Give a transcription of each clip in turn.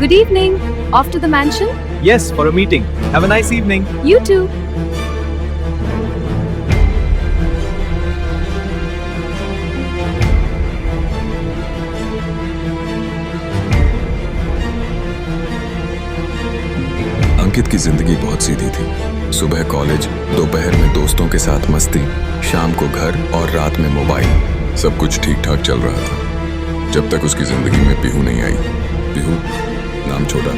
Good evening. Off to the mansion? Yes, for a meeting. Have a nice evening. You too. अंकित की जिंदगी बहुत सीधी थी। सुबह college, दोपहर में दोस्तों के साथ मस्ती, शाम को घर और रात में मोबाइल। सब कुछ ठीक ठाक चल रहा था जब तक उसकी जिंदगी में पीहू नहीं आई। पीहू नाम छोटा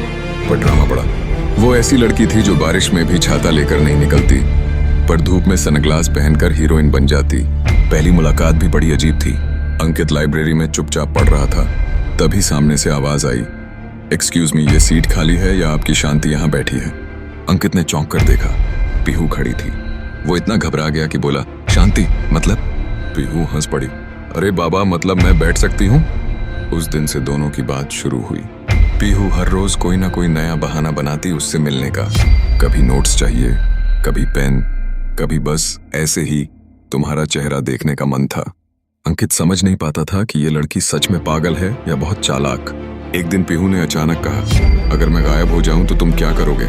पर ड्रामा बड़ा। वो ऐसी लड़की थी जो बारिश में भी छाता लेकर नहीं निकलती, पर धूप में सनग्लास पहनकर हीरोइन बन जाती। पहली मुलाकात भी बड़ी अजीब थी। अंकित लाइब्रेरी में चुपचाप पढ़ रहा था, तभी सामने से आवाज आई, एक्सक्यूज मी, ये सीट खाली है या आपकी शांति यहाँ बैठी है? अंकित ने चौंक कर देखा, पीहू खड़ी थी। वो इतना घबरा गया कि बोला, शांति मतलब? पीहू हंस पड़ी, अरे बाबा मतलब मैं बैठ सकती हूँ? उस दिन से दोनों की बात शुरू हुई। पीहू हर रोज कोई ना कोई नया बहाना बनाती उससे मिलने का। कभी नोट्स चाहिए, कभी पेन, कभी बस ऐसे ही तुम्हारा चेहरा देखने का मन था। अंकित समझ नहीं पाता था कि ये लड़की सच में पागल है या बहुत चालाक। एक दिन पीहू ने अचानक कहा, अगर मैं गायब हो जाऊं तो तुम क्या करोगे?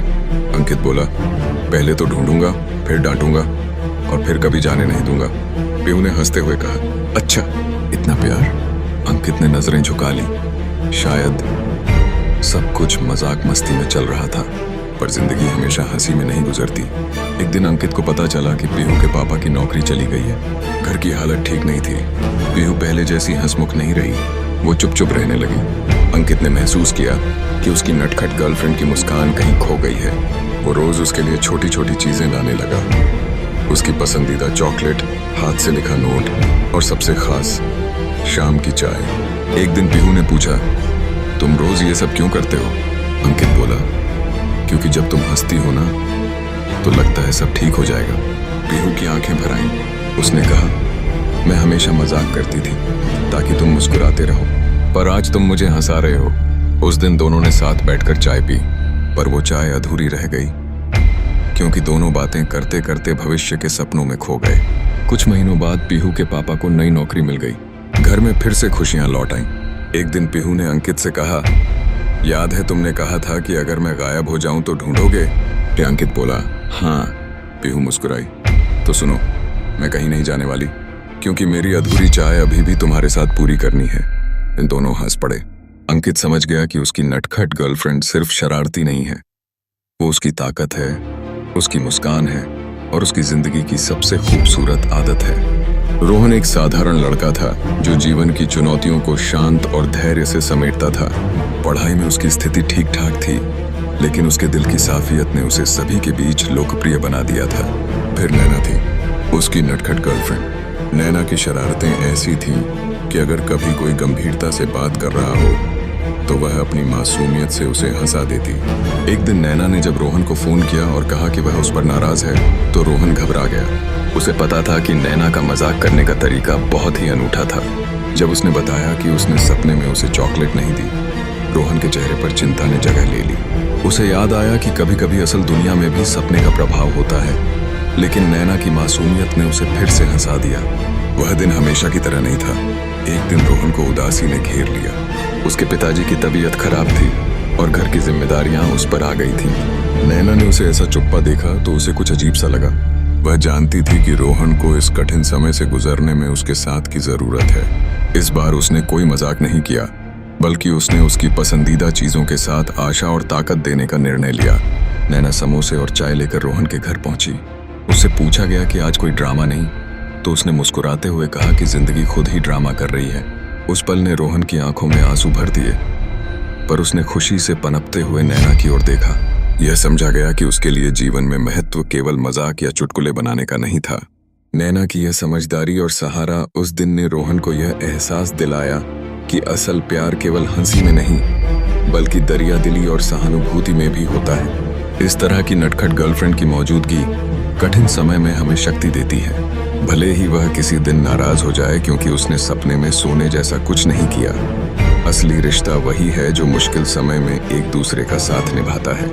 अंकित बोला, पहले तो ढूंढूंगा, फिर डांटूंगा और फिर कभी जाने नहीं दूंगा। पीहू ने हंसते हुए कहा, अच्छा इतना प्यार? अंकित ने नजरें झुका ली। शायद सब कुछ मजाक मस्ती में चल रहा था, पर जिंदगी हमेशा हंसी में नहीं गुजरती। एक दिन अंकित को पता चला कि पीहू के पापा की नौकरी चली गई है। घर की हालत ठीक नहीं थी। पीहू पहले जैसी हंसमुख नहीं रही, वो चुप चुप रहने लगी। अंकित ने महसूस किया कि उसकी नटखट गर्लफ्रेंड की मुस्कान कहीं खो गई है। वो रोज उसके लिए छोटी छोटी चीजें लाने लगा, उसकी पसंदीदा चॉकलेट, हाथ से लिखा नोट और सबसे खास शाम की चाय। एक दिन पीहू ने पूछा, तुम रोज ये सब क्यों करते हो? अंकित बोला, क्योंकि जब तुम हंसती हो ना तो लगता है सब ठीक हो जाएगा। पीहू की आंखें भर आईं। उसने कहा, मैं हमेशा मजाक करती थी ताकि तुम मुस्कुराते रहो, पर आज तुम मुझे हंसा रहे हो। उस दिन दोनों ने साथ बैठकर चाय पी, पर वो चाय अधूरी रह गई क्योंकि दोनों बातें करते करते भविष्य के सपनों में खो गए। कुछ महीनों बाद पीहू के पापा को नई नौकरी मिल गई। घर में फिर से खुशियां लौट आईं। एक दिन पीहू ने अंकित से कहा, याद है तुमने कहा था कि अगर मैं गायब हो जाऊं तो ढूंढोगे? अंकित बोला, हाँ। पीहू मुस्कुराई, तो सुनो, मैं कहीं नहीं जाने वाली, क्योंकि मेरी अधूरी चाय अभी भी तुम्हारे साथ पूरी करनी है। इन दोनों हंस पड़े। अंकित समझ गया कि उसकी नटखट गर्लफ्रेंड सिर्फ शरारती नहीं है, वो उसकी ताकत है, उसकी मुस्कान है और उसकी जिंदगी की सबसे खूबसूरत आदत है। रोहन एक साधारण लड़का था जो जीवन की चुनौतियों को शांत और धैर्य से समेटता था। पढ़ाई में उसकी स्थिति ठीक ठाक थी, लेकिन उसके दिल की साफियत ने उसे सभी के बीच लोकप्रिय बना दिया था। फिर नैना थी, उसकी नटखट गर्लफ्रेंड। नैना की शरारतें ऐसी थीं कि अगर कभी कोई गंभीरता से बात कर रहा हो तो वह अपनी मासूमियत से उसे हंसा देती। एक दिन नैना ने जब रोहन को फोन किया और कहा कि वह उस पर नाराज है, तो रोहन घबरा गया। उसे पता था कि नैना का मजाक करने का तरीका बहुत ही अनूठा था। जब उसने बताया कि उसने सपने में उसे चॉकलेट नहीं दी, रोहन के चेहरे पर चिंता ने जगह ले ली। उसे याद आया कि कभी कभी असल दुनिया में भी सपने का प्रभाव होता है, लेकिन नैना की मासूमियत ने उसे फिर से हंसा दिया। वह दिन हमेशा की तरह नहीं था। एक दिन रोहन को उदासी ने घेर लिया। उसके पिताजी की तबीयत खराब थी और घर की जिम्मेदारियां उस पर आ गई थीं। नैना ने उसे ऐसा चुप्पा देखा तो उसे कुछ अजीब सा लगा। वह जानती थी कि रोहन को इस कठिन समय से गुजरने में उसके साथ की जरूरत है। इस बार उसने कोई मजाक नहीं किया, बल्कि उसने उसकी पसंदीदा चीजों के साथ आशा और ताकत देने का निर्णय लिया। नैना समोसे और चाय लेकर रोहन के घर पहुंची। उससे पूछा गया कि आज कोई ड्रामा नहीं, तो उसने मुस्कुराते हुए कहा कि जिंदगी खुद ही ड्रामा कर रही है। उस पल ने रोहन की आंखों में आंसू भर दिए, पर उसने खुशी से पनपते हुए नैना की ओर देखा। यह समझा गया कि उसके लिए जीवन में महत्व केवल मजाक या चुटकुले बनाने का नहीं था। नैना की यह समझदारी और सहारा उस दिन ने रोहन को यह एहसास दिलाया कि असल प्यार केवल हंसी में नहीं, बल्कि दरियादिली और सहानुभूति में भी होता है। इस तरह की नटखट गर्लफ्रेंड की मौजूदगी कठिन समय में हमें शक्ति देती है, भले ही वह किसी दिन नाराज हो जाए क्योंकि उसने सपने में सोने जैसा कुछ नहीं किया। असली रिश्ता वही है जो मुश्किल समय में एक दूसरे का साथ निभाता है।